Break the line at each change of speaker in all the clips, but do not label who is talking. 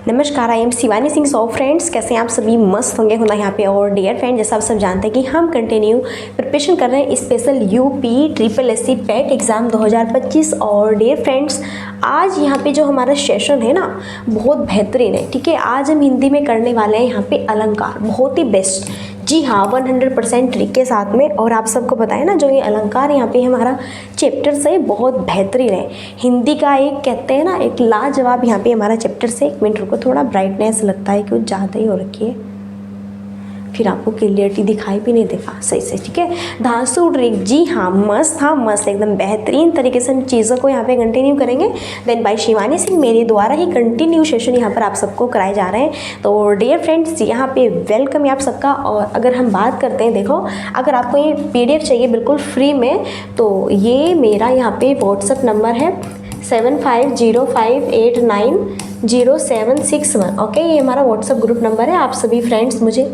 नमस्कार, I am Shivani Singh. So friends, कैसे हैं आप सभी? मस्त होंगे होना यहाँ पे। और डियर फ्रेंड, जैसा आप सब जानते हैं कि हम कंटिन्यू प्रिपरेशन कर रहे हैं स्पेशल यूपी ट्रिपल एससी पेट एग्ज़ाम 2025। और डियर फ्रेंड्स, आज यहाँ पे जो हमारा सेशन है ना, बहुत बेहतरीन है। ठीक है, आज हम हिंदी में करने वाले हैं यहाँ पे अलंकार, बहुत ही बेस्ट। जी हाँ, 100% ट्रिक के साथ में। और आप सबको पता है ना, जो ये अलंकार यहाँ पे हमारा चैप्टर से बहुत बेहतरीन है। हिंदी का एक कहते हैं ना, एक लाजवाब यहाँ पे हमारा चैप्टर से। एक मिनट रुको, थोड़ा ब्राइटनेस लगता है कुछ ज़्यादा ही हो रखी है, फिर आपको क्लियरिटी दिखाई भी नहीं देगा सही से। ठीक है, धांसू ट्रिक, जी हाँ, मस्त। हाँ, मस्त, एकदम बेहतरीन तरीके से हम चीज़ों को यहाँ पे कंटिन्यू करेंगे। देन बाय शिवानी सिंह, मेरे द्वारा ही कंटिन्यू सेशन यहाँ पर आप सबको कराए जा रहे हैं। तो डियर फ्रेंड्स, यहाँ पे वेलकम है आप सबका। और अगर हम बात करते हैं, देखो, अगर आपको ये PDF चाहिए बिल्कुल फ्री में, तो ये मेरा यहाँ पे व्हाट्सअप नंबर है 7505890761। ओके, ये हमारा व्हाट्सअप ग्रुप नंबर है। आप सभी फ्रेंड्स मुझे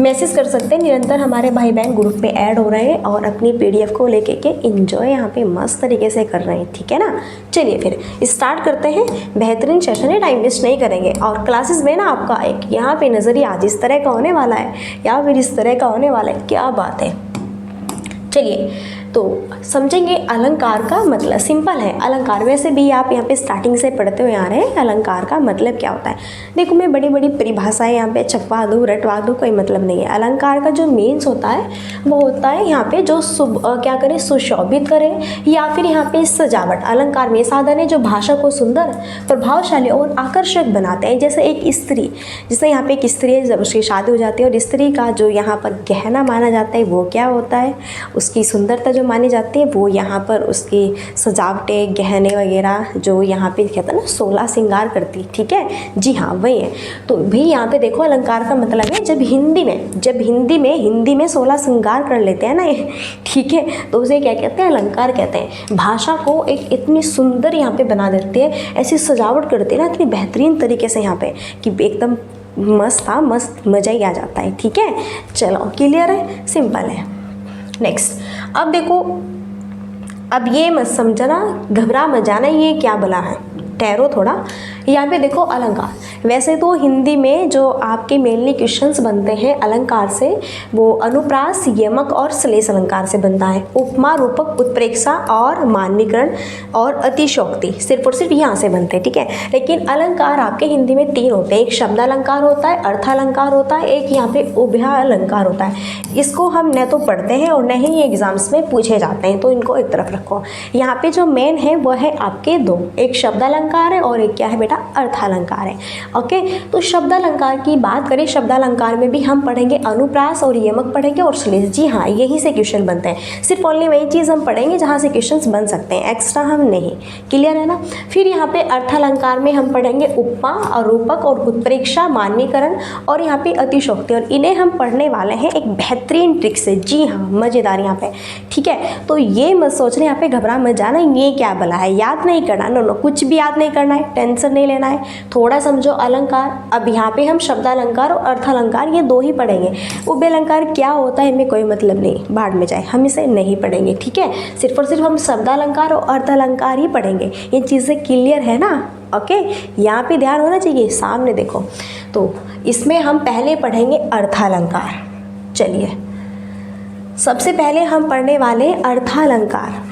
मैसेज कर सकते हैं। निरंतर हमारे भाई बहन ग्रुप में ऐड हो रहे हैं और अपनी PDF को लेके के एंजॉय यहाँ पे मस्त तरीके से कर रहे हैं। ठीक है ना, चलिए फिर स्टार्ट करते हैं। बेहतरीन सेशन है, टाइम वेस्ट नहीं करेंगे। और क्लासेस में ना आपका एक यहाँ पे नज़रिया आज इस तरह का होने वाला है या फिर इस तरह का होने वाला है, क्या बात है। चलिए तो समझेंगे अलंकार का मतलब। सिंपल है अलंकार, वैसे भी आप यहाँ पे स्टार्टिंग से पढ़ते हुए आ रहे हैं अलंकार का मतलब क्या होता है। देखो, मैं बड़ी बड़ी परिभाषाएं यहाँ पे छपवा दूँ, रटवा दूँ, कोई मतलब नहीं है। अलंकार का जो मीन्स होता है वो होता है यहाँ पे जो क्या करें, सुशोभित करें या फिर यहाँ पे सजावट। अलंकार में साधन है जो भाषा को सुंदर, प्रभावशाली और आकर्षक बनाते हैं। जैसे एक स्त्री, जैसे यहाँ पे एक स्त्री है, जब उसकी शादी हो जाती है और स्त्री का जो यहाँ पर गहना माना जाता है वो क्या होता है, उसकी सुंदरता जो मानी जाती है वो यहाँ पर उसकी सजावटें, गहने वगैरह जो यहाँ पे कहते हैं ना 16 श्रृंगार करती। ठीक है, जी हाँ, वही है। तो भाई यहाँ पे देखो, अलंकार का मतलब है जब हिंदी में 16 श्रृंगार कर लेते हैं ना, ठीक है, तो उसे क्या कहते हैं, अलंकार कहते हैं। भाषा को एक इतनी सुंदर यहाँ पे बना देते हैं, ऐसी सजावट करते हैं ना इतनी बेहतरीन तरीके से यहाँ पे कि एकदम मस्त था, मस्त, मज़ा ही आ जाता है। ठीक है, चलो, क्लियर है, सिंपल है। नेक्स्ट, अब देखो, अब ये मत समझना, घबरा मत जाना ये क्या बला है, ठहरो थोड़ा। यहाँ पे देखो अलंकार, वैसे तो हिंदी में जो आपके मेनली क्वेश्चंस बनते हैं अलंकार से, वो अनुप्रास, यमक और श्लेष अलंकार से बनता है। उपमा, रूपक, उत्प्रेक्षा और माननीकरण और अतिशयोक्ति सिर्फ और सिर्फ यहाँ से बनते हैं। ठीक है, लेकिन अलंकार आपके हिंदी में 3 होते हैं। एक शब्दालंकार होता है, अर्थालंकार होता है, एक यहाँ पे उभय अलंकार होता है। इसको हम न तो पढ़ते हैं और न ही एग्जाम्स में पूछे जाते हैं, तो इनको एक तरफ रखो। यहाँ पे जो मेन है वह है आपके 2, एक शब्दालंकार है और एक क्या है बेटा, अर्थालंकार है। ओके, तो शब्दालंकार की बात करें, शब्दालंकार में भी हम पढ़ेंगे अनुप्रास और यमक पढ़ेंगे और श्लेष। जी हाँ, यही से क्वेश्चन बनते हैं। सिर्फ ओनली वही चीज़ हम पढ़ेंगे जहाँ से क्वेश्चंस बन सकते हैं, एक्स्ट्रा हम नहीं। क्लियर है ना। फिर यहाँ पे अर्थालंकार में हम पढ़ेंगे उपमा और रूपक और उत्प्रेक्षा, माननीकरण और यहाँ पे अतिशयोक्ति। और इन्हें हम पढ़ने वाले हैं एक बेहतरीन ट्रिक से। जी हाँ, मज़ेदार यहाँ पे। ठीक है, तो ये मत सोचना यहाँ पे, घबरा मत जाना ये क्या भला है, याद नहीं करना। नो, कुछ भी याद नहीं करना है, टेंशन नहीं लेना है, थोड़ा समझो अलंकार। अब यहाँ पे हम शब्दालंकार और अर्थालंकार ये 2 ही पढ़ेंगे। उभय अलंकार क्या होता है हमें कोई मतलब नहीं, बाढ़ में जाए, हम इसे नहीं पढ़ेंगे। ठीक है, सिर्फ और सिर्फ हम शब्दालंकार और अर्थालंकार ही पढ़ेंगे। ये चीज़ें क्लियर है ना। ओके, यहाँ पे ध्यान होना चाहिए, सामने देखो। तो इसमें हम पहले पढ़ेंगे अर्थालंकार। चलिए, सबसे पहले हम पढ़ने वाले अर्थालंकार।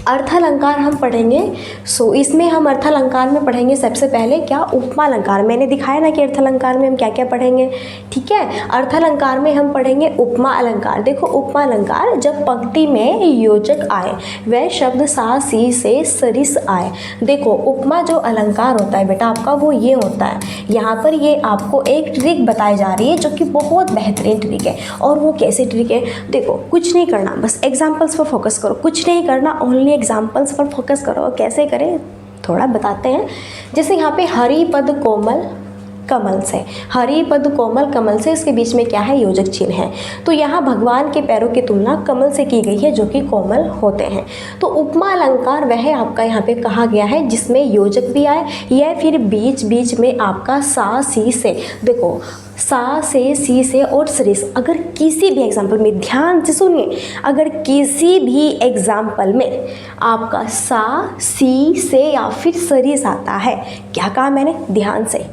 अर्थालंकार हम पढ़ेंगे। सो इसमें हम अर्थालंकार में पढ़ेंगे सबसे पहले क्या, उपमा अलंकार। मैंने दिखाया ना कि अर्थालंकार में हम क्या क्या पढ़ेंगे। ठीक है, अर्थालंकार में हम पढ़ेंगे उपमा अलंकार। देखो, उपमा अलंकार, जब पंक्ति में योजक आए, वह शब्द सा, सी से सरिस आए। देखो, उपमा जो अलंकार होता है बेटा आपका, वो ये होता है। यहाँ पर ये आपको एक ट्रिक बताई जा रही है जो कि बहुत बेहतरीन ट्रिक है। और वो कैसे ट्रिक है, देखो, कुछ नहीं करना, बस एग्जाम्पल्स पर फोकस करो। कुछ नहीं करना, ओनली एग्जाम्पल्स पर फोकस करो। कैसे करें थोड़ा बताते हैं। जैसे यहाँ पे हरि पद कोमल कमल से, हरि पद कोमल कमल से, इसके बीच में क्या है, योजक चिन्ह है। तो यहाँ भगवान के पैरों की तुलना कमल से की गई है जो कि कोमल होते हैं। तो उपमा अलंकार वह आपका यहाँ पे कहा गया है जिसमें योजक भी आए या फिर बीच बीच में आपका सा, सी से। देखो, सा से, सी से और सरिस, अगर किसी भी एग्जाम्पल में, ध्यान से सुनिए, अगर किसी भी एग्जाम्पल में आपका सा, सी से या फिर सरिस आता है, क्या कहा मैंने, ध्यान से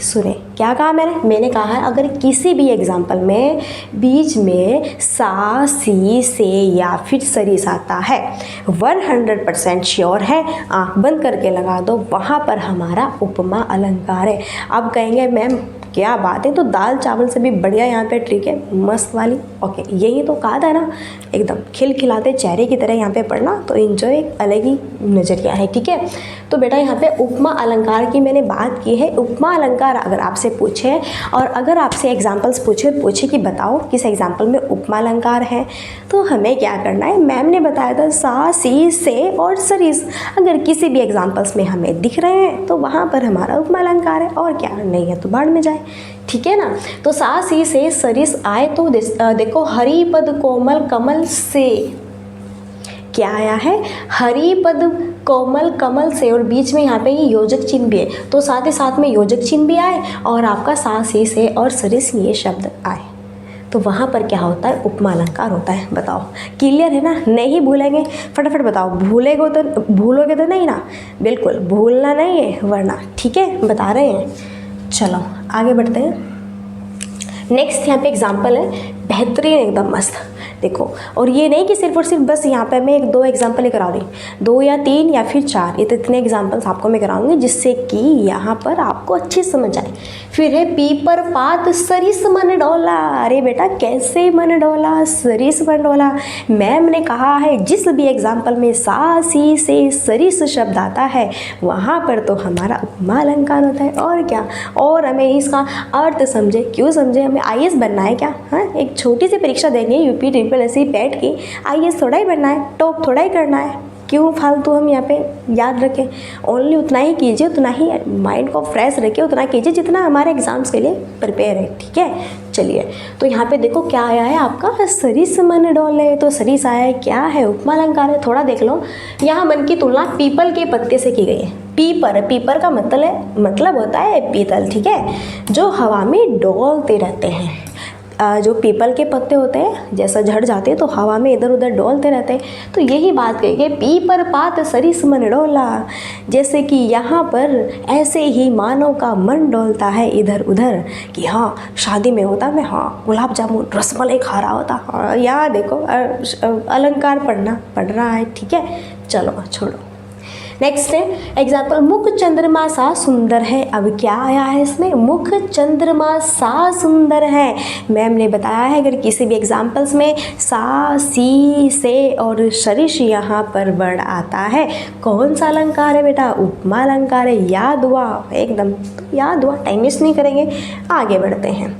सुने, क्या कहा मैंने कहा है अगर किसी भी एग्जाम्पल में बीच में सा, सी से या फिर सरिस आता है, 100% श्योर है, आँख बंद करके लगा दो, वहाँ पर हमारा उपमा अलंकार है। अब कहेंगे मैम क्या बात है, तो दाल चावल से भी बढ़िया यहाँ पे ट्रिक है, मस्त वाली। ओके, यही तो कहा था ना, एकदम खिलखिलाते चेहरे की तरह यहाँ पे पढ़ना, तो इन्जॉय एक अलग ही नज़रिया है, ठीक है। तो बेटा यहाँ पे उपमा अलंकार की मैंने बात की है। उपमा अलंकार अगर आपसे पूछे और अगर आपसे एग्जाम्पल्स पूछे कि बताओ किस एग्जाम्पल में उपमा अलंकार है, तो हमें क्या करना है, मैम ने बताया था सा, सी से और सरिस, अगर किसी भी एग्जाम्पल्स में हमें दिख रहे हैं तो वहाँ पर हमारा उपमा अलंकार है, और क्या नहीं है तो बाढ़ में जाए, ठीक है ना। तो सा, सी से सरिस आए तो देखो हरिपद कोमल कमल से, क्या आया है, हरिपद कोमल कमल से, और बीच में यहाँ पे ये योजक चिन्ह भी है, तो साथ ही साथ में योजक चिन्ह भी आए और आपका सा, सी से और सरिस ये शब्द आए, तो वहाँ पर क्या होता है, उपमा अलंकार होता है। बताओ क्लियर है ना, नहीं भूलेंगे, फटाफट बताओ, भूलोगे तो नहीं ना, बिल्कुल भूलना नहीं है वरना, ठीक है, बता रहे हैं। चलो आगे बढ़ते हैं। नेक्स्ट यहाँ पे एग्जाम्पल है, बेहतरीन एकदम मस्त, देखो, और ये नहीं कि सिर्फ और सिर्फ बस यहाँ पे मैं 1-2 एग्जाम्पल ही करा रही, 2 या 3 या फिर 4, ये तो इतने एग्जाम्पल्स आपको मैं कराऊंगी जिससे कि यहाँ पर आपको अच्छी समझ आए। फिर है पीपर पात सरिस मन डोला, अरे बेटा कैसे मन डोला, सरिस मन डोला, मैम ने कहा है जिस भी एग्जाम्पल में सा, सी से सरिस शब्द आता है वहाँ पर तो हमारा उपमा अलंकार होता है, और क्या, और हमें इसका अर्थ समझे, क्यों समझे, हमें IAS बनना है क्या, हाँ, एक छोटी सी परीक्षा देनी है UP SSC पैट की, IAS थोड़ा ही बनना है, टॉप थोड़ा ही करना है, क्यों फालतू हम यहाँ पे याद रखें, ओनली उतना ही कीजिए, उतना ही माइंड को फ्रेश रखिए, उतना कीजिए जितना हमारे एग्जाम्स के लिए प्रिपेयर है, ठीक है। चलिए, तो यहाँ पे देखो क्या आया है आपका, सरिस मन डोले, तो सरिस आया है, क्या है, उपमा अलंकार है। थोड़ा देख लो, यहाँ मन की तुलना पीपल के पत्ते से की गई है। पीपर का मतलब होता है पीतल, ठीक है, जो हवा में डोलते रहते हैं। जो पीपल के पत्ते होते हैं जैसा झड़ जाते हैं तो हवा में इधर उधर डोलते रहते हैं, तो यही बात कही गई, पीपर पात सरिस मन डोला, जैसे कि यहाँ पर ऐसे ही मानव का मन डोलता है इधर उधर, कि हाँ शादी में होता मैं, हाँ गुलाब जामुन रसमलाई खा रहा होता, हाँ यहाँ देखो अलंकार पढ़ रहा है, ठीक है। चलो छोड़ो, नेक्स्ट है एग्जाम्पल, मुख चंद्रमा सा सुंदर है। अब क्या आया है इसमें, मुख चंद्रमा सा सुंदर है। मैम ने बताया है अगर किसी भी एग्जाम्पल्स में सा, सी से और सरिस यहाँ पर वर्ड आता है, कौन सा अलंकार है बेटा, उपमा अलंकार है। याद हुआ, एकदम याद हुआ, टाइम वेस्ट नहीं करेंगे, आगे बढ़ते हैं।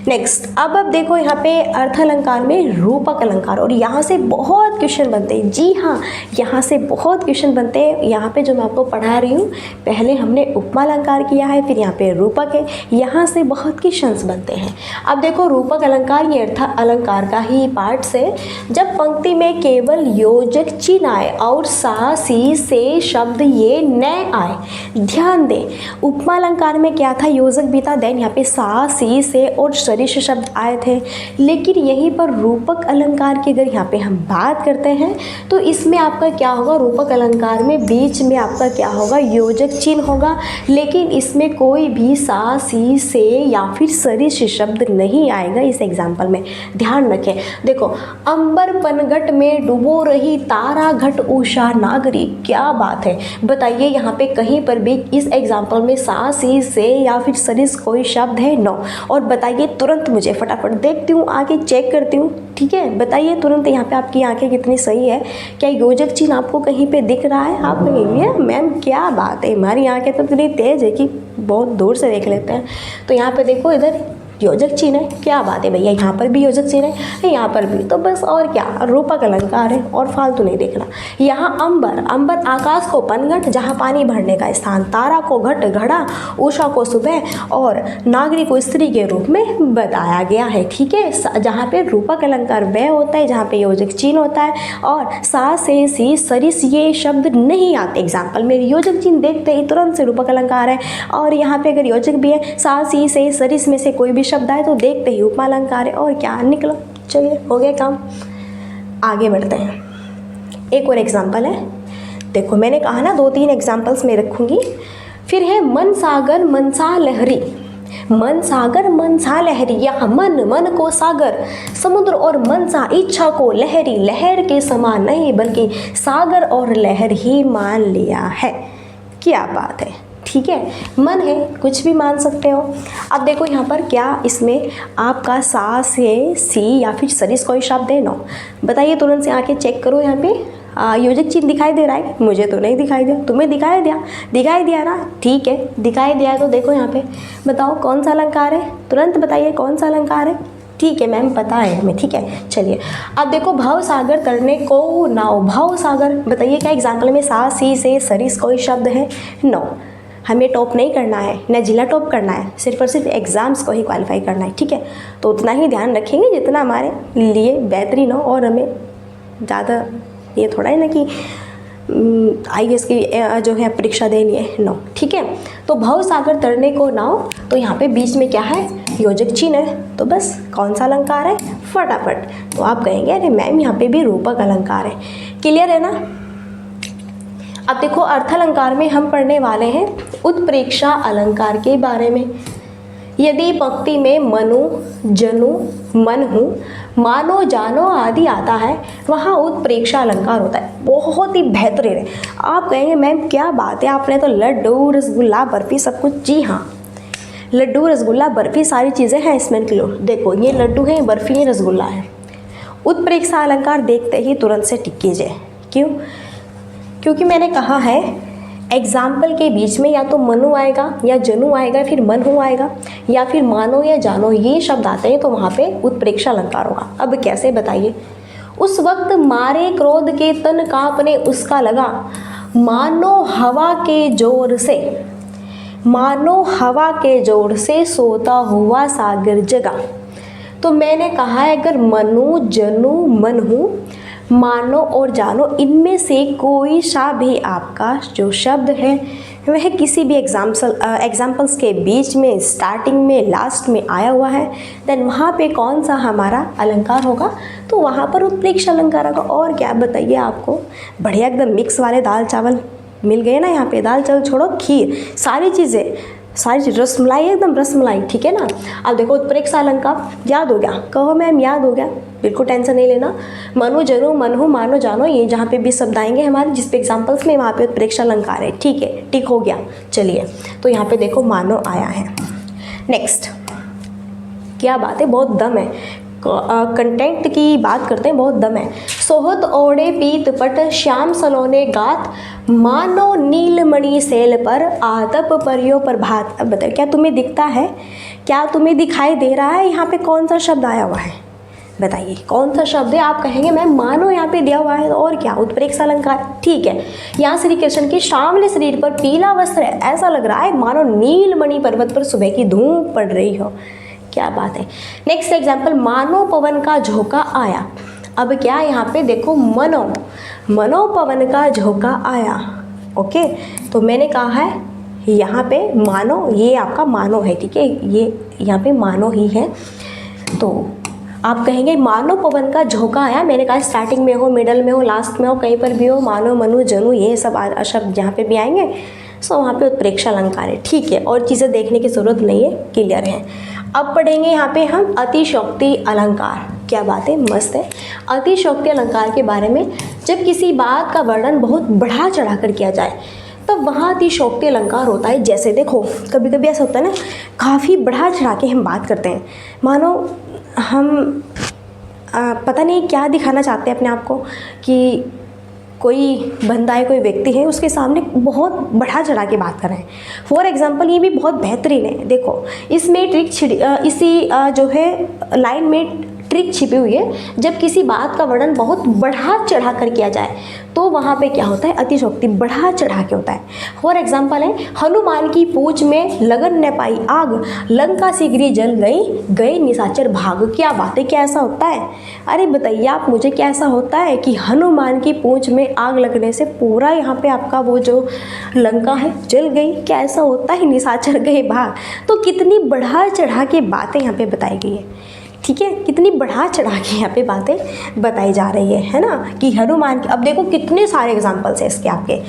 नेक्स्ट, अब देखो यहाँ पे अर्थ अलंकार में रूपक अलंकार, और यहाँ से बहुत क्वेश्चन बनते हैं। जी हाँ, यहाँ से बहुत क्वेश्चन बनते हैं। यहाँ पे जो मैं आपको पढ़ा रही हूँ, पहले हमने उपमा अलंकार किया है, फिर यहाँ पे रूपक है, यहाँ से बहुत क्वेश्चंस बनते हैं। अब देखो रूपक अलंकार, ये अर्थ अलंकार का ही पार्ट से, जब पंक्ति में केवल योजक चिन्ह आए और सा, सी से शब्द ये न आए। ध्यान दें, उपमा अलंकार में क्या था, योजक भी था, देन यहाँ पे सा, सी से और सरिस शब्द आए थे। लेकिन यहीं पर रूपक अलंकार की अगर यहाँ पे हम बात करते हैं तो इसमें आपका क्या होगा, रूपक अलंकार में बीच में आपका क्या होगा, योजक चिन्ह होगा, लेकिन इसमें कोई भी सा, सी से या फिर सरिस शब्द नहीं आएगा इस एग्जाम्पल में। ध्यान रखें, देखो, अंबर पनघट में डुबो रही तारा घट उषा नागरी, क्या बात है, बताइए यहाँ पे कहीं पर भी इस एग्जाम्पल में सा, सी से या फिर सरिस कोई शब्द है, नो। और बताइए तुरंत, मुझे फटाफट देखती हूँ, आगे चेक करती हूँ, ठीक है, बताइए तुरंत यहाँ पे आपकी आंखें कितनी सही है, क्या योजक चिन्ह आपको कहीं पे दिख रहा है। आप कहेंगे मैम क्या बात है, हमारी आंखें तो इतनी तेज है कि बहुत दूर से देख लेते हैं। तो यहाँ पे देखो, इधर योजक चिन्ह है, क्या बात है भैया, यहाँ पर भी योजक चिन्ह है, यहाँ पर भी, तो बस और क्या, रूपक अलंकार है, और फालतू नहीं देखना। यहाँ अंबर आकाश को पनघट जहाँ पानी भरने का स्थान, तारा को घट घड़ा, उषा को सुबह, और नागरी को स्त्री के रूप में बताया गया है, ठीक है। जहाँ पे रूपक अलंकार वह होता है जहाँ पे योजक चिन्ह होता है, और सा, से, सी, सरिस ये शब्द नहीं आते एग्जाम्पल में। योजक चिन्ह देखते ही तुरंत से रूपक अलंकार है, और यहाँ पे अगर योजक भी है, सा, सी से सरिस में से कोई भी शब्द आए तो देखते ही उपमा अलंकार है और क्या निकलो। चलिए हो गया काम, आगे बढ़ते हैं। एक और एग्जाम्पल है, देखो मैंने कहा ना 2-3 एग्जाम्पल्स मैं रखूँगी। फिर है मन सागर मनसा लहरी, मन सागर मनसा लहरी, या मन को सागर, समुद्र और मनसा इच्छा को लहरी, लहर के समान नहीं बल्कि सागर और लहर ही मान लिया है। क्या बात है, ठीक है, मन है कुछ भी मान सकते हो। अब देखो यहाँ पर क्या इसमें आपका सा से सी या फिर सरिस कोई शब्द है? नो। बताइए, तुरंत से आके चेक करो, यहाँ पे योजक चिन्ह दिखाई दे रहा है? मुझे तो नहीं दिखाई दिया, तुम्हें दिखाई दिया? दिखाई दिया ना, ठीक है, दिखाई दिया है तो देखो यहाँ पे बताओ कौन सा अलंकार है, तुरंत बताइए कौन सा अलंकार है। ठीक है मैम, पता है हमें, ठीक है। चलिए अब देखो, भव सागर तरने को नाव, भव सागर, बताइए क्या एग्जाम्पल में सा सी से सरिस कोई शब्द है? नो। हमें टॉप नहीं करना है, न जिला टॉप करना है, सिर्फ और सिर्फ एग्ज़ाम्स को ही क्वालिफाई करना है, ठीक है। तो उतना ही ध्यान रखेंगे जितना हमारे लिए बेहतरीन हो, और हमें ज़्यादा ये थोड़ा है ना कि IAS की जो है परीक्षा देनी है, नो, ठीक है। तो भव सागर तरने को नाव, तो यहाँ पे बीच में क्या है? योजक चिन्ह है, तो बस कौन सा अलंकार है? फटाफट तो आप कहेंगे अरे मैम यहाँ पे भी रूपक अलंकार है। क्लियर है ना? अब देखो अर्थ अलंकार में हम पढ़ने वाले हैं उत्प्रेक्षा अलंकार के बारे में। यदि पंक्ति में मनु जनु मन हूँ मानो जानो आदि आता है, वहाँ उत्प्रेक्षा अलंकार होता है। बहुत ही बेहतरीन है। आप कहेंगे मैम क्या बात है, आपने तो लड्डू रसगुल्ला बर्फी सब कुछ, जी हाँ, लड्डू रसगुल्ला बर्फी सारी चीज़ें हैं इसमें किलो। देखो ये लड्डू है, बर्फी है, रसगुल्ला है। उत्प्रेक्षा अलंकार देखते ही तुरंत से टिक कीजिए। क्यों? क्योंकि मैंने कहा है एग्जाम्पल के बीच में या तो मनु आएगा या जनु आएगा, फिर मन हूँ आएगा, या फिर मानो या जानो ये शब्द आते हैं, तो वहाँ पे उत्प्रेक्षा अलंकार होगा। अब कैसे बताइए? उस वक्त मारे क्रोध के तन कांपने उसका लगा, मानो हवा के जोर से, मानो हवा के जोर से सोता हुआ सागर जगा। तो मैंने कहा है अगर मनु जनु मन हूँ मानो और जानो, इनमें से कोई सा भी आपका जो शब्द है वह किसी भी एग्जाम्पल्स के बीच में, स्टार्टिंग में, लास्ट में आया हुआ है, देन वहाँ पे कौन सा हमारा अलंकार होगा? तो वहाँ पर उत्प्रेक्षा अलंकार होगा। और क्या बताइए आपको, बढ़िया एकदम मिक्स वाले दाल चावल मिल गए ना यहाँ पे, दाल चावल छोड़ो खीर, सारी चीज़ें, सारी चीज़, रसमलाई, एकदम रसमलाई, ठीक है ना। अब देखो उत्प्रेक्षा अलंकार याद हो गया? कहो मैम याद हो गया, बिल्कुल टेंशन नहीं लेना। मनु जनु मन हूँ मानो जानो, ये जहाँ पे भी शब्द आएंगे हमारे जिस पे एग्जाम्पल्स में, वहाँ पे उत्प्रेक्षा अलंकार है, ठीक है, टिक हो गया। चलिए तो यहाँ पे देखो मानो आया है। नेक्स्ट, क्या बात है, बहुत दम है, कंटेंट की बात करते हैं, बहुत दम है। सोहत ओढ़े पीत पट श्याम सलोने गात, मानो नीलमणि सेल पर आतप परियो प्रभात। अब बताओ क्या तुम्हें दिखता है, क्या तुम्हें दिखाई दे रहा है यहाँ पे कौन सा शब्द आया हुआ है? बताइए कौन सा शब्द है? आप कहेंगे मैम मानो यहाँ पे दिया हुआ है, और क्या? उत्प्रेक्षा अलंकार, ठीक है। यहाँ श्री कृष्ण के श्यामले शरीर पर पीला वस्त्र है, ऐसा लग रहा है मानो नीलमणि पर्वत पर सुबह की धूप पड़ रही हो। क्या बात है। नेक्स्ट एग्जाम्पल, मानो पवन का झोंका आया। अब क्या यहाँ पे देखो, मनो पवन का झोंका आया, ओके। तो मैंने कहा है यहाँ पे मानो, ये आपका मानो है, ठीक है, ये यहाँ पे मानो ही है। तो आप कहेंगे मानो पवन का झोंका आया, मैंने कहा स्टार्टिंग में हो, मिडल में हो, लास्ट में हो, कहीं पर भी हो, मानो मनु जनु ये सब शब्द जहाँ पे भी आएंगे सो वहाँ पे उत्प्रेक्षा अलंकार है, ठीक है। और चीज़ें देखने की ज़रूरत नहीं है, क्लियर है। अब पढ़ेंगे यहाँ पे हम अतिशयोक्ति अलंकार। क्या बात है, मस्त है। अतिशयोक्ति अलंकार के बारे में, जब किसी बात का वर्णन बहुत बढ़ा चढ़ा कर किया जाए तब वहाँ अतिशयोक्ति अलंकार होता है। जैसे देखो कभी कभी ऐसा होता है ना, काफ़ी बढ़ा चढ़ा के हम बात करते हैं, मानो हम पता नहीं क्या दिखाना चाहते हैं अपने आप को, कि कोई बंदा है, कोई व्यक्ति है, उसके सामने बहुत बढ़ा चढ़ा के बात कर रहे हैं। फॉर एग्जांपल ये भी बहुत बेहतरीन है, देखो इसमें ट्रिक इसी जो है लाइन में ट्रिक छिपी हुई है। जब किसी बात का वर्णन बहुत बढ़ा चढ़ा कर किया जाए तो वहाँ पे क्या होता है, अतिशयोक्ति, बढ़ा चढ़ा के होता है। फॉर एग्जाम्पल है, हनुमान की पूंछ में लगन न पाई आग, लंका शीघ्र जल गई, गए निशाचर भाग। क्या बात है, क्या ऐसा होता है? अरे बताइए आप मुझे, क्या ऐसा होता है कि हनुमान की पूंछ में आग लगने से पूरा यहाँ पे आपका वो जो लंका है जल गई? क्या ऐसा होता है? निशाचर गए भाग। तो कितनी बढ़ा चढ़ा के बातें यहाँ पे बताई गई है, ठीक है, कितनी बढ़ा चढ़ा के यहाँ पे बातें बताई जा रही है ना, कि हनुमान की। अब देखो कितने सारे एग्जाम्पल्स हैं इसके आपके,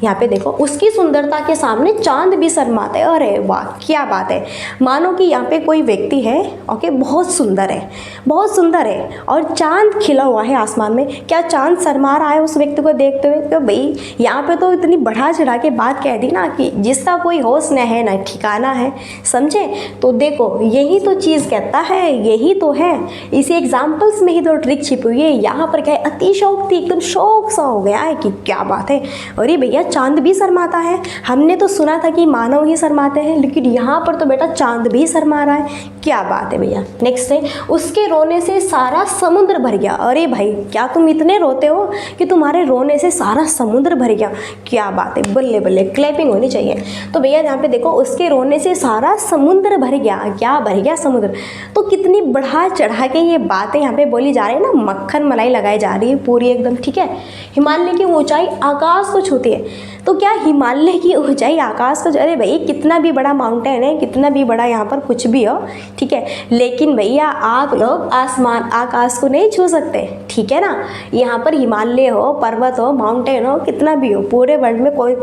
यहाँ पे देखो, उसकी सुंदरता के सामने चांद भी शर्माता है। अरे वाह, क्या बात है। मानो कि यहाँ पे कोई व्यक्ति है, ओके, बहुत सुंदर है, बहुत सुंदर है, और चांद खिला हुआ है आसमान में। क्या चांद शर्मा रहा है उस व्यक्ति को देखते हुए? तो भाई यहाँ पे तो इतनी बढ़ा चढ़ा के बात कह दी ना कि जिसका कोई होश न है न ठिकाना है, समझे? तो देखो यही तो चीज़ कहता है, यही तो है, इसी एग्जाम्पल्स में ही तो ट्रिक छिपी हुई है। यहाँ पर क्या है, अतिशयोक्ति, एकदम शौक सा हो गया है कि क्या बात है। अरे भैया चांद भी शर्माता है, हमने तो सुना था कि मानव ही शर्माते हैं, लेकिन यहाँ पर तो बेटा चांद भी शर्मा रहा है। क्या बात है भैया। नेक्स्ट है, उसके रोने से सारा समुद्र भर गया। अरे भाई क्या तुम इतने रोते हो कि तुम्हारे रोने से सारा समुद्र भर गया? क्या बात है, बल्ले बल्ले, क्लैपिंग होनी चाहिए। तो भैया यहाँ पे देखो, उसके रोने से सारा समुद्र भर गया। क्या भर गया? समुद्र। तो कितनी बढ़ा चढ़ा के ये बातें यहाँ पे बोली जा रही है ना, मक्खन मलाई लगाई जा रही है पूरी एकदम, ठीक है। हिमालय की ऊंचाई आकाश को छूती है। तो क्या हिमालय की ऊंचाई आकाश को? अरे भाई कितना भी बड़ा माउंटेन है, कितना भी बड़ा यहाँ पर कुछ भी हो, ठीक है, लेकिन भैया आप लोग आसमान आकाश को नहीं छू सकते, ठीक है ना। यहाँ पर हिमालय हो, पर्वत हो, माउंटेन हो, कितना भी हो, पूरे वर्ल्ड में कोई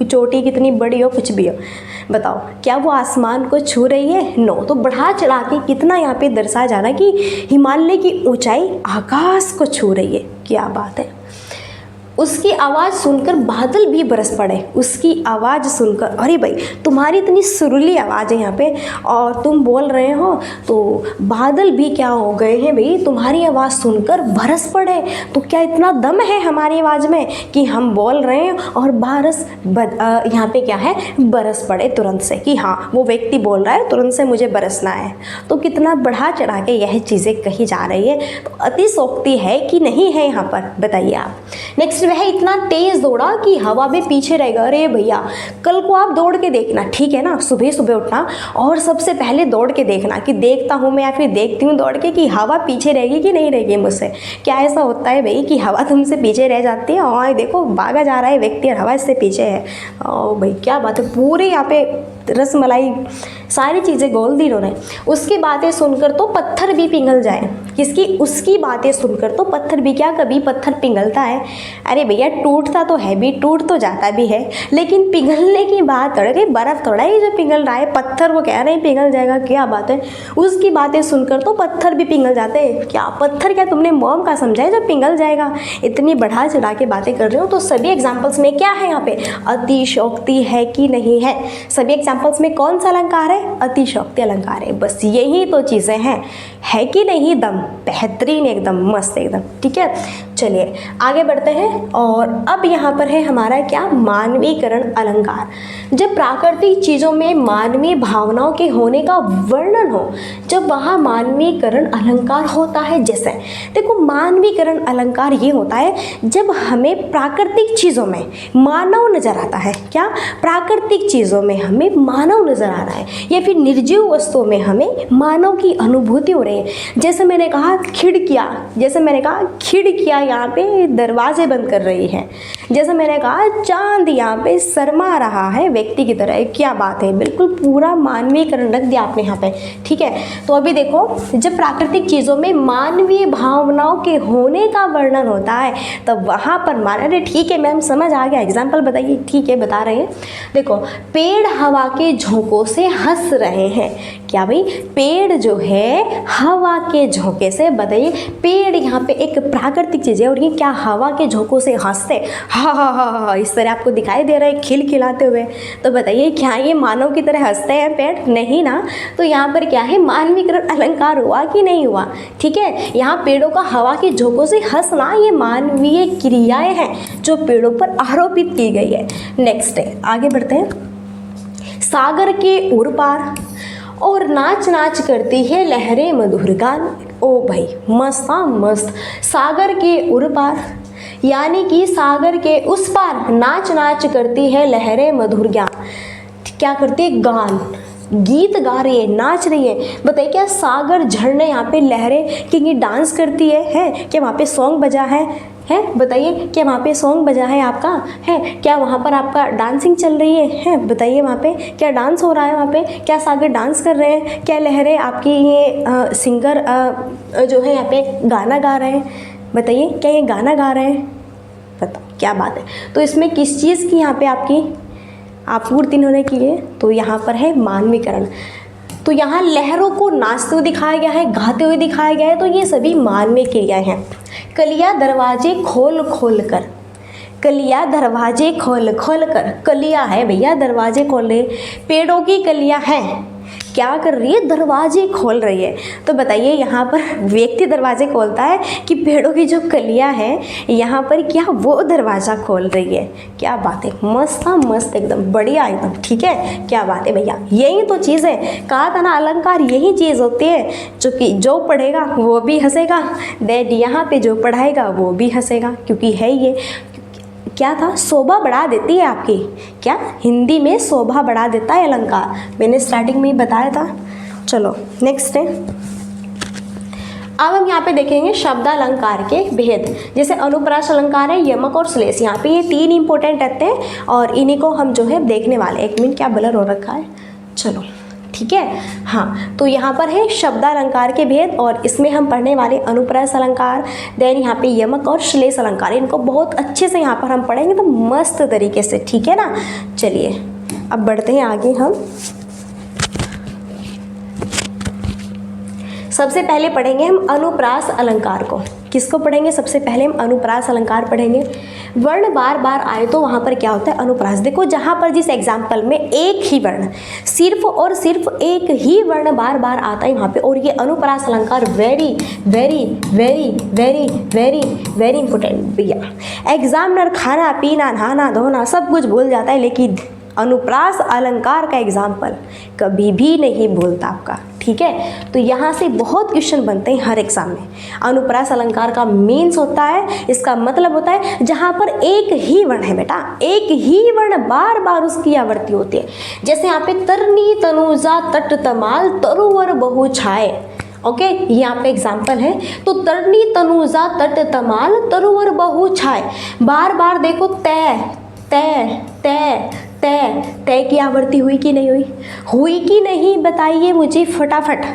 चोटी कितनी बड़ी हो, कुछ भी हो, बताओ क्या वो आसमान को छू रही है? नो। तो बढ़ा चढ़ा के कितना यहाँ पे दर्शाया जा रहा है कि हिमालय की ऊंचाई आकाश को छू रही है। क्या बात है। उसकी आवाज़ सुनकर बादल भी बरस पड़े। उसकी आवाज़ सुनकर, अरे भाई तुम्हारी इतनी सुरीली आवाज़ है यहाँ पे और तुम बोल रहे हो, तो बादल भी क्या हो गए हैं भाई, तुम्हारी आवाज़ सुनकर बरस पड़े। तो क्या इतना दम है हमारी आवाज़ में कि हम बोल रहे हैं और यहाँ पे क्या है, बरस पड़े तुरंत से, कि हाँ वो व्यक्ति बोल रहा है तुरंत से मुझे बरसना है। तो कितना बढ़ा चढ़ा के यह चीज़ें कही जा रही है। तो अतिशयोक्ति है कि नहीं है यहाँ पर, बताइए आप। नेक्स्ट, वह इतना तेज दौड़ा कि हवा में पीछे रह गया। अरे भैया कल को आप दौड़ के देखना, ठीक है ना, सुबह सुबह उठना और सबसे पहले दौड़ के देखना कि देखता हूँ मैं या फिर देखती हूँ दौड़ के कि हवा पीछे रहेगी कि नहीं रहेगी मुझसे। क्या ऐसा होता है भाई कि हवा तुमसे पीछे रह जाती है? और देखो भागा जा रहा है व्यक्ति और हवा इससे पीछे है। ओ भाई क्या बात है, पूरे यहाँ पे रस मलाई सारी चीज़ें गोल दी उन्होंने। उसकी बातें सुनकर तो पत्थर भी पिघल जाए। किसकी? उसकी बातें सुनकर तो पत्थर भी, क्या कभी पत्थर पिघलता है? अरे भैया टूटता तो है भी, टूट तो जाता भी है, लेकिन पिघलने की बात थोड़ा कि बर्फ़ थोड़ा ही जो पिघल रहा है, पत्थर वो कह रहे हैं पिघल जाएगा। क्या बात है, उसकी बातें सुनकर तो पत्थर भी पिघल जाते हैं। क्या पत्थर, क्या तुमने मोम का समझा है जो पिघल जाएगा? इतनी बढ़ा चढ़ा के बातें कर रहे हो। तो सभी एग्जाम्पल्स में क्या है यहाँ पे, अतिशयोक्ति है कि नहीं है? सभी एग्जाम्पल्स में कौन सा अलंकार है? अतिशयोक्ति अलंकार है। बस यही तो चीज़ें हैं, है कि नहीं दम? बेहतरीन, एकदम मस्त, एकदम ठीक है। चलिए आगे बढ़ते हैं। और अब यहाँ पर है हमारा क्या, मानवीकरण अलंकार। जब प्राकृतिक चीज़ों में मानवीय भावनाओं के होने का वर्णन हो, जब वहाँ मानवीकरण अलंकार होता है। जैसे देखो मानवीकरण अलंकार ये होता है जब हमें प्राकृतिक चीज़ों में मानव नज़र आता है। क्या? प्राकृतिक चीज़ों में हमें मानव नज़र आ रहा है, या फिर निर्जीव वस्तुओं में हमें मानव की अनुभूति हो रही है। जैसे मैंने कहा खिड़कियाँ, जैसे मैंने कहा खिड़कियाँ यहाँ पे दरवाजे बंद कर रही है। जैसे मैंने कहा चांद यहाँ पे शर्मा रहा है व्यक्ति की तरह। क्या बात है, बिल्कुल पूरा मानवीकरण रख दिया आपने यहाँ पे, ठीक है। तो अभी देखो, जब प्राकृतिक चीज़ों में मानवीय भावनाओं के होने का वर्णन होता है तब वहाँ पर अरे ठीक है मैम समझ आ गया, एग्जाम्पल बताइए। ठीक है बता रहे हैं। देखो पेड़ हवा के झोंकों से हंस रहे हैं। क्या भाई, पेड़ जो है हवा के झोंके से, बताइए पेड़ यहाँ पे एक प्राकृतिक चीज़ है और ये क्या हवा के झोंकों से हंसते, हा हा हा हा इस तरह आपको दिखाई दे रहा है खिलखिलाते हुए। तो बताइए क्या ये मानव की तरह हंसते हैं पेड़? नहीं ना। तो यहाँ पर क्या है, मानवीकरण अलंकार हुआ कि नहीं हुआ? ठीक है, यहाँ पेड़ों का हवा के झोंकों से हंसना ये मानवीय क्रियाएं हैं जो पेड़ों पर आरोपित की गई है। नेक्स्ट है, आगे बढ़ते हैं। सागर के उर पार और नाच नाच करती है लहरें मधुर गान। ओ भाई मस्त, हाँ मस्त। सागर के उर पार यानी कि सागर के उस पार नाच नाच करती है लहरें मधुर ज्ञान। क्या करती है? गान, गीत गा रही है, नाच रही है। बताइए क्या सागर, झरने, यहाँ पे लहरें कि डांस करती है क्या वहाँ पे सॉन्ग बजा है बताइए क्या वहाँ पे सॉन्ग बजा है आपका, है क्या वहाँ पर आपका डांसिंग चल रही है बताइए वहाँ पे क्या डांस हो रहा है, वहाँ पे क्या सागर डांस कर रहे हैं, क्या लहरें आपकी ये सिंगर जो है यहाँ पे गाना गा रहे हैं, बताइए क्या ये गाना गा रहे हैं, बताओ क्या बात है। तो इसमें किस चीज़ की यहाँ पे आपकी आपूर्ति इन्होंने की है, तो यहाँ पर है मानवीकरण। तो यहाँ लहरों को नाचते हुए दिखाया गया है, गाते हुए दिखाया गया है, तो ये सभी मानवीय क्रियाएं हैं। कलिया दरवाजे खोल खोल कर, कलिया दरवाजे खोल खोल कर, कलिया है भैया दरवाजे खोले, पेड़ों की कलियां हैं, क्या कर रही है? दरवाजे खोल रही है। तो बताइए यहाँ पर व्यक्ति दरवाजे खोलता है कि पेड़ों की जो कलियां हैं यहाँ पर क्या वो दरवाज़ा खोल रही है? क्या बात है, मस्त, हाँ मस्त, एकदम बढ़िया, एकदम ठीक है। क्या बात है भैया, यही तो चीज़ है, कहा था ना अलंकार यही चीज़ होती है जो पढ़ेगा वो भी हंसेगा, दैट यहाँ पे जो पढ़ाएगा वो भी हंसेगा, क्योंकि है ये क्या था, शोभा बढ़ा देती है आपकी, क्या हिंदी में शोभा बढ़ा देता है अलंकार, मैंने स्टार्टिंग में ही बताया था। चलो नेक्स्ट है, अब हम यहाँ पे देखेंगे शब्दालंकार के भेद। जैसे अनुप्रास अलंकार है, यमक और श्लेष, यहाँ पे ये तीन इंपॉर्टेंट रहते हैं और इन्हीं को हम जो है देखने वाले। एक मिनट, क्या ब्लर हो रखा है, चलो ठीक है। हाँ, तो यहाँ पर है शब्दालंकार के भेद और इसमें हम पढ़ने वाले अनुप्रास अलंकार, देन यहाँ पे यमक और श्लेष अलंकार, इनको बहुत अच्छे से यहाँ पर हम पढ़ेंगे तो मस्त तरीके से, ठीक है ना। चलिए अब बढ़ते हैं आगे। हम सबसे पहले पढ़ेंगे हम अनुप्रास अलंकार को। किसको पढ़ेंगे? सबसे पहले हम अनुप्रास अलंकार पढ़ेंगे। वर्ण बार बार आए तो वहाँ पर क्या होता है? अनुप्रास। देखो जहाँ पर जिस एग्जाम्पल में एक ही वर्ण, सिर्फ और सिर्फ एक ही वर्ण बार बार आता है वहाँ पे, और ये अनुप्रास अलंकार very very very very very very important भैया। एग्जामिनर खाना पीना नहाना धोना सब कुछ भूल जाता है, लेकिन अनुप्रास अलंकार का एग्जाम्पल कभी भी नहीं भूलता आपका, ठीक है। तो यहाँ से बहुत क्वेश्चन बनते हैं हर एग्जाम में। अनुप्रास अलंकार का मीन्स होता है, इसका मतलब होता है जहाँ पर एक ही वर्ण है बेटा, एक ही वर्ण बार बार उसकी आवृत्ति होती है। जैसे यहाँ पे तरनी तनुजा तट तमाल तरुवर बहु छाए, ओके यहाँ पे एग्जाम्पल है। तो तरनी तनुजा तट तमाल तरुवर बहु छाए, बार बार देखो तय तय तय तय तय की आवृत्ति हुई कि नहीं हुई? हुई कि नहीं बताइए मुझे फटाफट।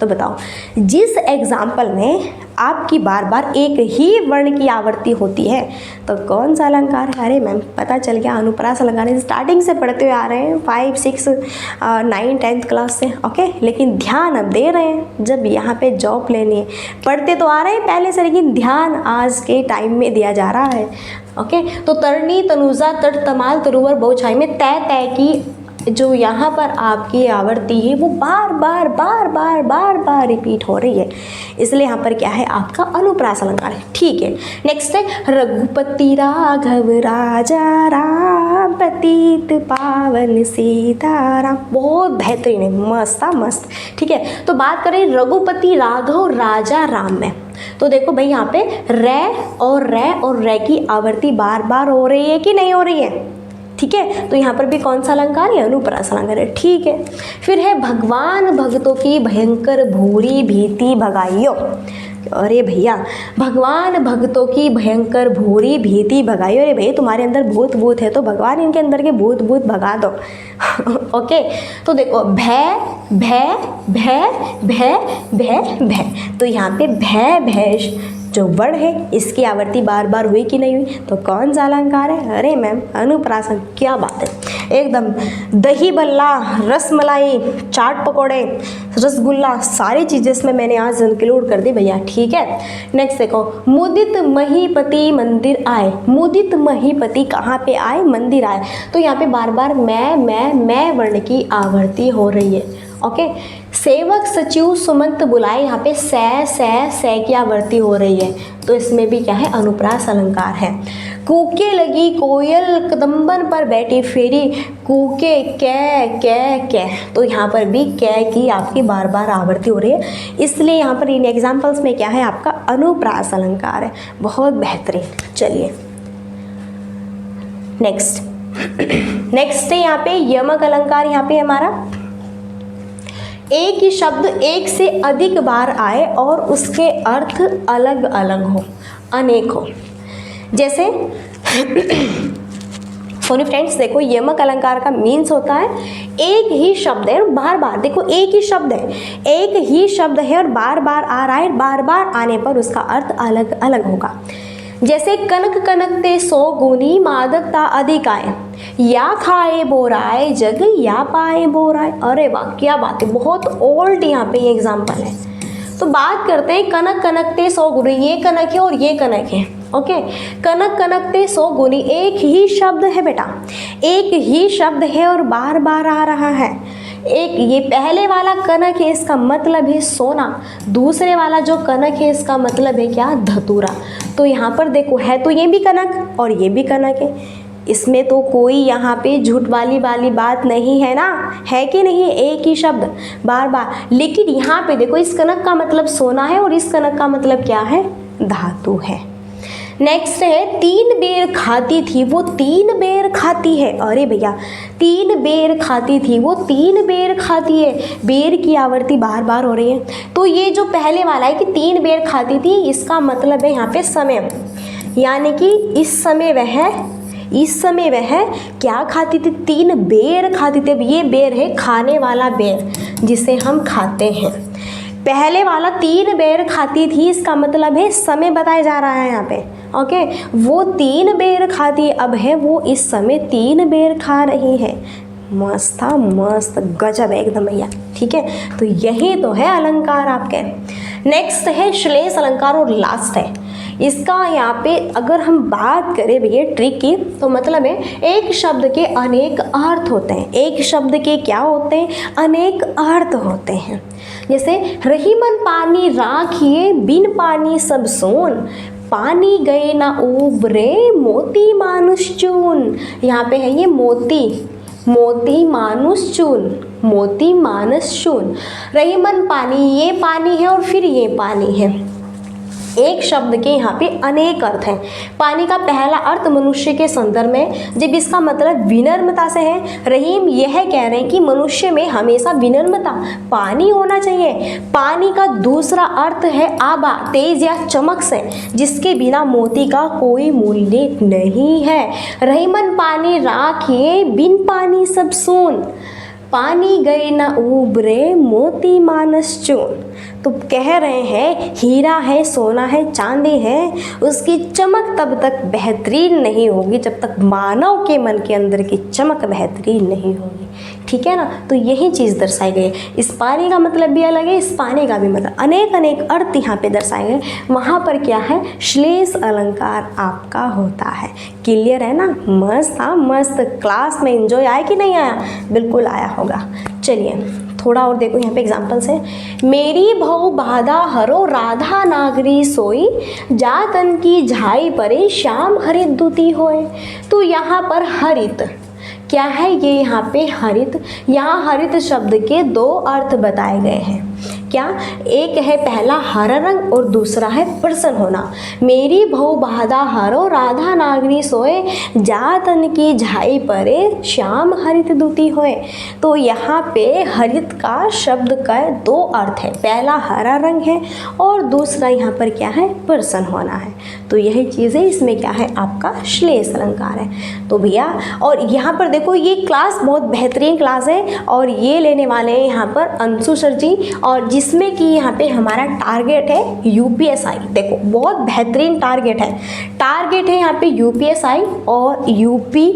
तो बताओ, जिस एग्जाम्पल में आपकी बार बार एक ही वर्ण की आवृत्ति होती है तो कौन सा अलंकार है? अरे मैम पता चल गया, अनुप्रास अलंकार स्टार्टिंग से पढ़ते हुए आ रहे हैं 5, 6, 9, 10th क्लास से, ओके। लेकिन ध्यान अब दे रहे हैं जब यहाँ पे जॉब लेनी है। पढ़ते तो आ रहे हैं पहले से, लेकिन ध्यान आज के टाइम में दिया जा रहा है, ओके। तो तरनी तनुजा तट तमाल तरुवर बहु छाए में तय तय की जो यहाँ पर आपकी आवृत्ति है वो बार बार बार बार बार बार रिपीट हो रही है, इसलिए यहाँ पर क्या है आपका अनुप्रास अलंकार है, ठीक है। नेक्स्ट है रघुपति राघव राजा राम पतित पावन सीताराम, बहुत बेहतरीन है, मस्त मस्त, ठीक है। तो बात करें रघुपति राघव राजा राम में, तो देखो भाई यहाँ पे रे और रे की आवृत्ति बार बार हो रही है कि नहीं हो रही है, ठीक है। तो यहाँ पर भी कौन सा अलंकार है? अनुप्रास अलंकार है, ठीक है। फिर है भगवान भक्तों की भयंकर भूरी भीति भगाइयो, अरे भैया भगवान भक्तों की भयंकर भूरी भीति भगाइयो, अरे भैया तुम्हारे अंदर भूत है तो भगवान इनके अंदर के भूत भगा दो ओके। तो देखो भय भय भय भय भय भय, तो यहाँ पे भय भय जो वर्ण है इसकी आवृत्ति बार बार हुई कि नहीं हुई? तो कौन सा अलंकार है? अरे मैम अनुप्रास, क्या बात है एकदम। दही बल्ला, रसमलाई, चाट पकौड़े, रसगुल्ला, सारी चीज़ें इसमें मैंने आज इंक्लूड कर दी भैया, ठीक है। नेक्स्ट देखो, मुदित महीपति मंदिर आए, मुदित महीपति कहाँ पे आए? मंदिर आए। तो यहाँ पे बार बार मैं वर्ण की आवृत्ति हो रही है, ओके। सेवक सचिव सुमंत बुलाए, यहाँ पे से की आवृत्ति हो रही है, तो इसमें भी क्या है, अनुप्रास अलंकार है। कूके लगी कोयल कदम्बन पर बैठी फेरी, कूके कै, तो यहाँ पर भी कै की आपकी बार बार आवृत्ति हो रही है, इसलिए यहाँ पर इन एग्जाम्पल्स में क्या है, आपका अनुप्रास अलंकार है। बहुत बेहतरीन। चलिए नेक्स्ट है यहाँ पे यमक अलंकार। यहाँ पे हमारा एक ही शब्द एक से अधिक बार आए और उसके अर्थ अलग अलग हो, अनेक हो। जैसे सोनी फ्रेंड्स देखो, यमक अलंकार का मीन्स होता है एक ही शब्द है और बार बार, देखो एक ही शब्द है और बार बार आ रहा है, बार बार आने पर उसका अर्थ अलग अलग होगा। जैसे कनक कनकते 100 गुनी मादकता अधिक आए, या खाए बोराए जग या पाए बोराए। अरे वाह, क्या बात है, बहुत ओल्ड यहाँ पे ये एग्जाम्पल है। तो बात करते हैं कनक कनकते 100 गुनी, ये कनक है और ये कनक है। ओके, कनक कनकते 100 गुनी, एक ही शब्द है बेटा, एक ही शब्द है और बार बार आ रहा है। एक ये पहले वाला कनक है, इसका मतलब है सोना, दूसरे वाला जो कनक है इसका मतलब है क्या, धतूरा। तो यहाँ पर देखो है तो ये भी कनक और ये भी कनक है, इसमें तो कोई यहाँ पे झूठ वाली बात नहीं है ना, है कि नहीं, एक ही शब्द बार बार। लेकिन यहाँ पे देखो, इस कनक का मतलब सोना है और इस कनक का मतलब क्या है, धातु है। नेक्स्ट है 3 बेर खाती थी वो 3 बेर खाती है। अरे भैया, 3 बेर खाती थी वो 3 बेर खाती है, बेर की आवृत्ति बार बार हो रही है। तो ये जो पहले वाला है कि 3 बेर खाती थी, इसका मतलब है यहाँ पे समय, यानी कि इस समय वह क्या खाती थी, 3 बेर खाती थी। अब ये बेर है खाने वाला बेर जिसे हम खाते हैं। पहले वाला 3 बेर खाती थी, इसका मतलब है समय बताया जा रहा है यहाँ पे। ओके, वो 3 बेर खाती, अब है वो इस समय 3 बेर खा रही है। मस्त था, मस्त, गजब है एकदम भैया। ठीक है, तो यही तो है अलंकार आपके। नेक्स्ट है श्लेष अलंकार और लास्ट है इसका। यहाँ पे अगर हम बात करें भैया ट्रिक की, तो मतलब है एक शब्द के अनेक अर्थ होते हैं। एक शब्द के क्या होते हैं, अनेक अर्थ होते हैं। जैसे रहीमन पानी राखिए बिन पानी सब सोन, पानी गए ना उबरे मोती मानुष चून। यहाँ पे है ये मोती मानुष चून, मोती मानस चून। रहीमन पानी, ये पानी है और फिर ये पानी है। एक शब्द के यहाँ पे अनेक अर्थ हैं। पानी का पहला अर्थ मनुष्य के संदर्भ में, जब इसका मतलब विनम्रता से है। रहीम यह कह रहे हैं कि मनुष्य में हमेशा विनम्रता, पानी होना चाहिए। पानी का दूसरा अर्थ है आभा, तेज या चमक से, जिसके बिना मोती का कोई मूल्य नहीं है। रहीमन पानी राखिए बिन पानी सब सून, पानी गए न उबरे मोती मानस चून। तो कह रहे हैं हीरा है, सोना है, चांदी है, उसकी चमक तब तक बेहतरीन नहीं होगी जब तक मानव के मन के अंदर की चमक बेहतरीन नहीं होगी। ठीक है ना, तो यही चीज़ दर्शाई गई है। इस पानी का मतलब भी अलग है, इस पानी का भी मतलब, अनेक अनेक अर्थ यहाँ पे दर्शाए गए। वहाँ पर क्या है, श्लेष अलंकार आपका होता है। क्लियर है ना, मस्त। हाँ मस्त, क्लास में एंजॉय आया कि नहीं आया, बिल्कुल आया होगा। चलिए थोड़ा और देखो, यहाँ पे एग्जाम्पल्स है। मेरी भौ बाधा हरो राधा नागरी सोई, जातन की झाई परे श्याम हरित दूती होए। तो यहाँ पर हरित क्या है, ये यहाँ पे हरित, यहाँ हरित शब्द के 2 अर्थ बताए गए हैं। क्या, एक है पहला हरा रंग और दूसरा है प्रसन्न होना। मेरी भौ बाधा हरो राधा नागरी सोए, जातन की झाई परे श्याम हरित दूती होए। तो यहाँ पे हरित का शब्द का 2 अर्थ है, पहला हरा रंग है और दूसरा यहाँ पर क्या है, प्रसन्न होना है। तो यही चीज़ है, इसमें क्या है आपका श्लेष अलंकार है। तो भैया, और यहाँ पर देखो ये क्लास बहुत बेहतरीन क्लास है और ये लेने वाले हैं यहाँ पर अंशु सर जी, और जिसमें कि यहाँ पे हमारा टारगेट है यूपीएसआई। देखो बहुत बेहतरीन टारगेट है यहाँ पे यूपीएसआई और यूपी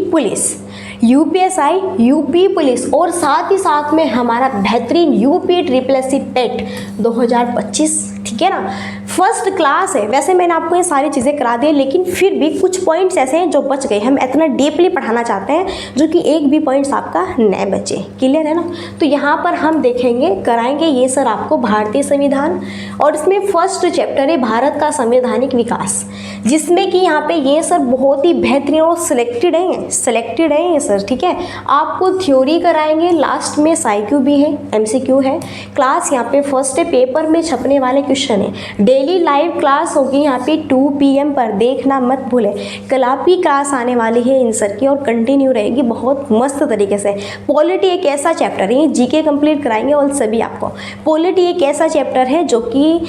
पुलिस, और साथ ही साथ में हमारा बेहतरीन यूपी SSC टेट 2025। ठीक है ना, फर्स्ट क्लास है। वैसे मैंने आपको ये सारी चीज़ें करा दी है, लेकिन फिर भी कुछ पॉइंट्स ऐसे हैं जो बच गए। हम इतना डीपली पढ़ाना चाहते हैं जो कि एक भी पॉइंट्स आपका न बचे। क्लियर है ना? तो यहाँ पर हम देखेंगे, कराएंगे ये सर आपको भारतीय संविधान, और इसमें फर्स्ट चैप्टर है भारत का संवैधानिक विकास, जिसमें कि यहाँ पे ये सर बहुत ही बेहतरीन और सिलेक्टेड है ये सर। ठीक है, आपको थ्योरी कराएंगे, लास्ट में साइक्यू भी है, MCQ है। क्लास यहाँ पे फर्स्ट है, पेपर में छपने वाले क्वेश्चन है। डेली लाइव क्लास होगी यहाँ पे 2 PM पर, देखना मत भूले। कल आपकी क्लास आने वाली है इन सर की और कंटिन्यू रहेगी बहुत मस्त तरीके से। पॉलिटी एक ऐसा चैप्टर है, GK कंप्लीट कराएंगे और सभी आपको। पॉलिटी एक ऐसा चैप्टर है जो कि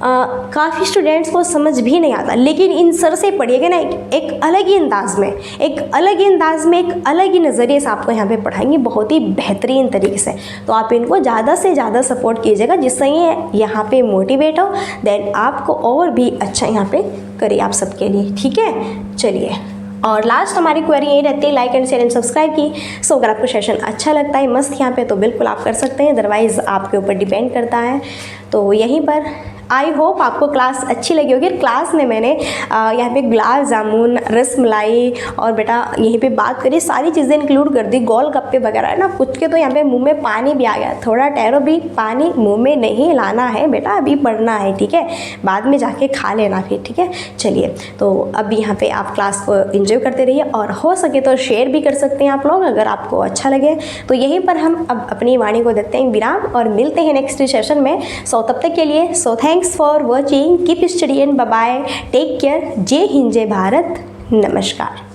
काफ़ी स्टूडेंट्स को समझ भी नहीं आता, लेकिन इन सर से पढ़िएगा ना, एक अलग ही अंदाज में, एक अलग ही नज़रिए से आपको यहाँ पे पढ़ाएंगे बहुत ही बेहतरीन तरीके से। तो आप इनको ज़्यादा से ज़्यादा सपोर्ट कीजिएगा, जिससे ये यहाँ पे मोटिवेट हो, देन आपको और भी अच्छा यहाँ पे करिए आप सबके लिए। ठीक है, चलिए। और लास्ट हमारी क्वेरी यही रहती है, like and share and subscribe की। सो अगर आपको सेशन अच्छा लगता है मस्त यहाँ पे, तो बिल्कुल आप कर सकते हैं, अदरवाइज़ आपके ऊपर डिपेंड करता है। तो यहीं पर आई होप आपको क्लास अच्छी लगी होगी। क्लास में मैंने यहाँ पे गुलाब जामुन, रसमलाई और बेटा यहीं पे बात करी, सारी चीज़ें इंक्लूड कर दी, गोलगप्पे वगैरह ना। कुछ के तो यहाँ पे मुंह में पानी भी आ गया, थोड़ा ठहरो भी, पानी मुंह में नहीं लाना है बेटा, अभी पढ़ना है। ठीक है, बाद में जाके खा लेना फिर। ठीक है, चलिए। तो अब यहाँ पे आप क्लास को एंजॉय करते रहिए, और हो सके तो शेयर भी कर सकते हैं आप लोग अगर आपको अच्छा लगे। तो यहीं पर हम अब अपनी वाणी को देते हैं विराम और मिलते हैं नेक्स्ट सेशन में। सो तब तक के लिए thanks for watching, keep studying, bye bye, take care, जय हिंद, जय भारत, नमस्कार।